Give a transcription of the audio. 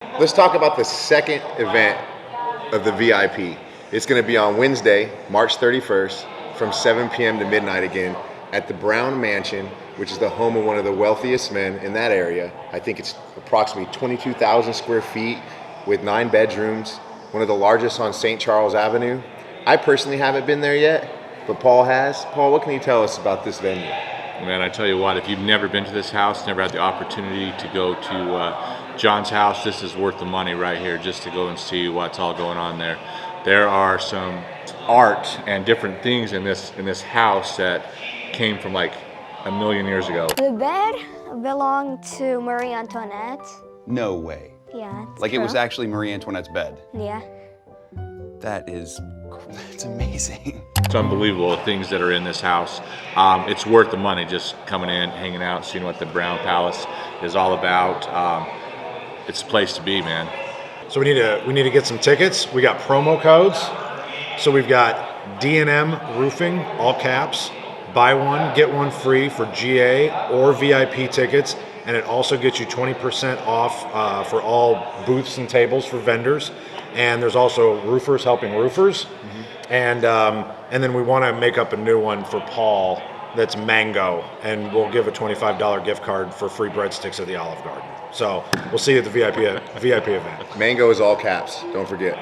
Let's talk about the second event of the VIP. It's going to be on Wednesday, March 31st, from 7 p.m. to midnight again at the Brown Mansion, which is the home of one of the wealthiest men in that area. I think it's approximately 22,000 square feet with 9 bedrooms, one of the largest on St. Charles Avenue. I personally haven't been there yet, but Paul has. Paul, what can you tell us about this venue? Man, I tell you what, if you've never been to this house, never had the opportunity to go to John's house, this is worth the money right here just to go and see what's all going on there. There are some art and different things in this house that came from like a million years ago. The bed belonged to Marie Antoinette. No way. Yeah. Like it was actually Marie Antoinette's bed. Yeah. That is, it's amazing. It's unbelievable the things that are in this house. It's worth the money just coming in, hanging out, seeing what the Brown Palace is all about. It's a place to be, man. So we need to get some tickets. We got promo codes. So we've got D&M Roofing, all caps. Buy one, get one free for GA or VIP tickets. And it also gets you 20% off for all booths and tables for vendors. And there's also roofers helping roofers. Mm-hmm. And then we want to make up a new one for Paul that's mango. And we'll give a $25 gift card for free breadsticks at the Olive Garden. So we'll see you at the VIP event. Mango is all caps, don't forget.